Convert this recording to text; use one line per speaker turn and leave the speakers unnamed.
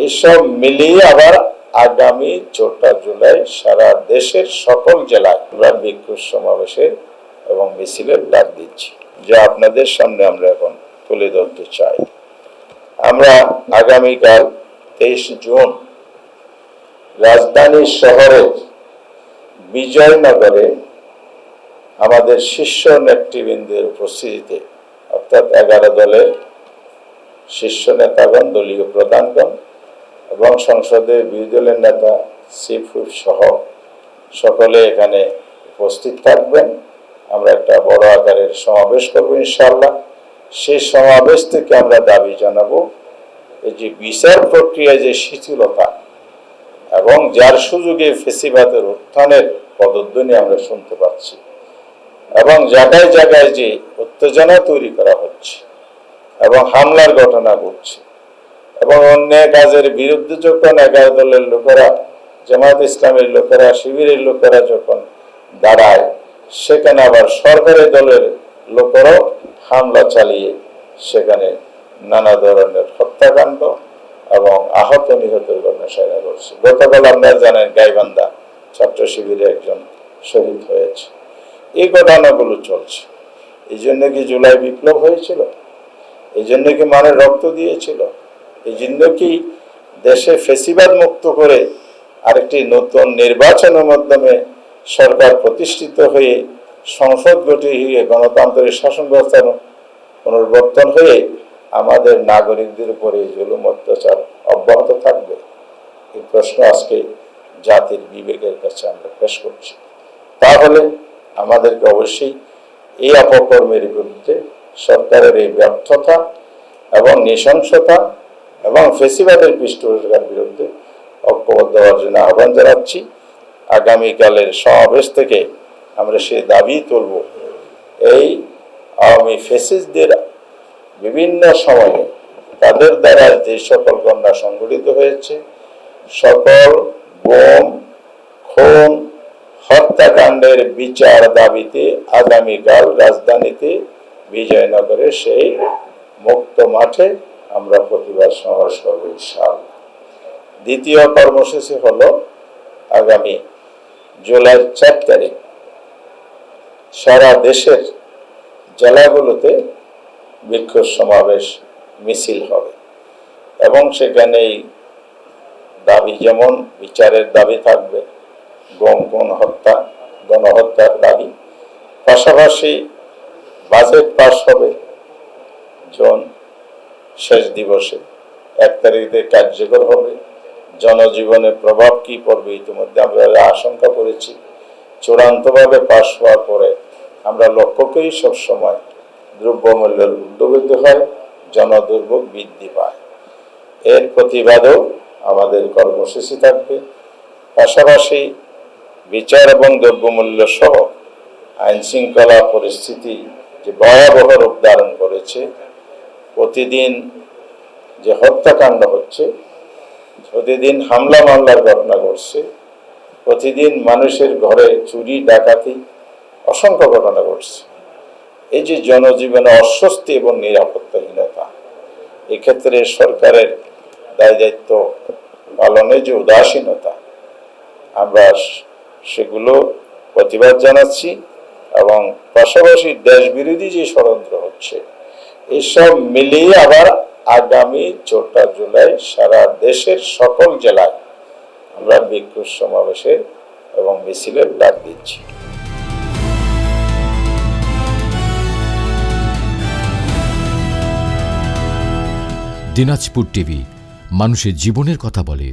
এসব মিলিয়ে আবার আগামী 4 জুলাই সারা দেশের সকল জেলায় আমরা বিক্ষোভ সমাবেশের এবং মিছিলের ডাক দিচ্ছি, যা আপনাদের সামনে আমরা এখন তুলে ধরতে চাই। আমরা আগামীকাল 23 জুন রাজধানী শহরের বিজয়নগরে আমাদের শীর্ষ নেতৃবৃন্দের উপস্থিতিতে, অর্থাৎ 11 দলের শীর্ষ নেতাগণ, দলীয় প্রধানগণ এবং সংসদের বিরোধী দলের নেতা, চিফ হুইপ সহ সকলে এখানে উপস্থিত থাকবেন। আমরা একটা বড় আকারের সমাবেশ করব ইনশাআল্লাহ। সেই সমাবেশ থেকে আমরা দাবি জানাবো এই যে বিচার প্রক্রিয়ায় যে শিথিলতা এবং যার সুযোগে ফেসিবাদের উত্থানের পদধ্বনি আমরা শুনতে পাচ্ছি এবং জায়গায় জায়গায় যে উত্তেজনা তৈরি করা হচ্ছে এবং হামলার ঘটনা ঘটছে এবং অন্য কাজের বিরুদ্ধে যখন 11 দলের লোকেরা, জামায়াত ইসলামের লোকেরা, শিবিরের লোকেরা যখন দাঁড়ায়, সেখানে আবার সরকারি দলের লোকেরাও হামলা চালিয়ে সেখানে নানা ধরনের হত্যাকাণ্ড এবং আহত নিহতের ঘটনা সারা করছে। গতকাল আপনারা জানেন গাইবান্ধা ছাত্র শিবিরে একজন শহীদ হয়েছে। এই ঘটনাগুলো চলছে। এই জন্য কি জুলাই বিপ্লব হয়েছিল? এই জন্য কি মানুষ রক্ত দিয়েছিল? এই জন্য কি দেশে ফেসিবাদ মুক্ত করে আরেকটি নতুন নির্বাচনের মাধ্যমে সরকার প্রতিষ্ঠিত হয়ে, সংসদ গঠিত হয়ে, গণতান্ত্রিক শাসন ব্যবস্থার পুনর্বর্তন হয়ে আমাদের নাগরিকদের উপরে জুলুম অত্যাচার অব্যাহত থাকবে? এই প্রশ্ন আজকে জাতির বিবেকের কাছে আমরা পেশ করছি। তাহলে আমাদেরকে অবশ্যই এই অপকর্মের বিরুদ্ধে, সরকারের এই ব্যর্থতা এবং নৃশংসতা এবং ফেসিবাদের পৃষ্ঠপোষকতার বিরুদ্ধে ঐক্যবদ্ধ হওয়ার জন্য আহ্বান জানাচ্ছি। আগামীকালের সমাবেশ থেকে আমরা সেই দাবি তুলব, এই আওয়ামী ফ্যাসিস্টদের বিভিন্ন সময়ে তাদের দ্বারা যে সকল ঘটনা সংঘটিত হয়েছে, সকল গুম, খুন, হত্যাকাণ্ডের বিচার দাবিতে আগামীকাল রাজধানীতে বিজয়নগরে সেই মুক্ত মাঠে আমরা প্রতিবাদ সমাবেশ করব ইনশাআল্লাহ। দ্বিতীয় কর্মসূচি হলো আগামী জুলাই 4 তারিখ সারা দেশের জেলাগুলোতে বিক্ষোভ সমাবেশ মিছিল হবে এবং সেখানে দাবি, যেমন বিচারের দাবি থাকবে, গুম, খুন, হত্যা, গণহত্যার দাবি, পাশাপাশি বাজেট পাস হবে জুন শেষ দিবসে, 1 তারিখে কার্যকর হবে। জনজীবনে প্রভাব কি পড়বে ইতিমধ্যে আমরা আশঙ্কা করেছি। চূড়ান্তভাবে পাশ হওয়ার পরে আমরা লক্ষ্য করি সবসময় দ্রব্যমূল্যের ঊর্ধ্বগতি হয়, জনদুর্ভোগ বৃদ্ধি পায়। এর প্রতিবাদেও আমাদের কর্মসূচি থাকবে। পাশাপাশি বিচার এবং দ্রব্যমূল্য সহ আইন শৃঙ্খলা পরিস্থিতি যে ভয়াবহ রূপ ধারণ করেছে, প্রতিদিন যে হত্যাকাণ্ড হচ্ছে, প্রতিদিন হামলা মামলার ঘটনা ঘটছে, প্রতিদিন মানুষের ঘরে চুরি ডাকাতি অসংখ্য ঘটনা ঘটছে। এই যে জনজীবনে অস্বস্তি এবং নিরাপত্তাহীনতা, এক্ষেত্রে সরকারের দায় দায়িত্ব পালনে যে উদাসীনতা, আমরা সেগুলো প্রতিবাদ জানাচ্ছি এবং পাশাপাশি দেশ বিরোধী যে ষড়যন্ত্র হচ্ছে, এসব মিলিয়ে আবার আগামী 4 জুলাই সারা দেশের সকল জেলায় আমরা বিক্ষোভ সমাবেশের এবং মিছিলের ডাক দিচ্ছি।
দিনাজপুর টিভি, মানুষের জীবনের কথা বলে।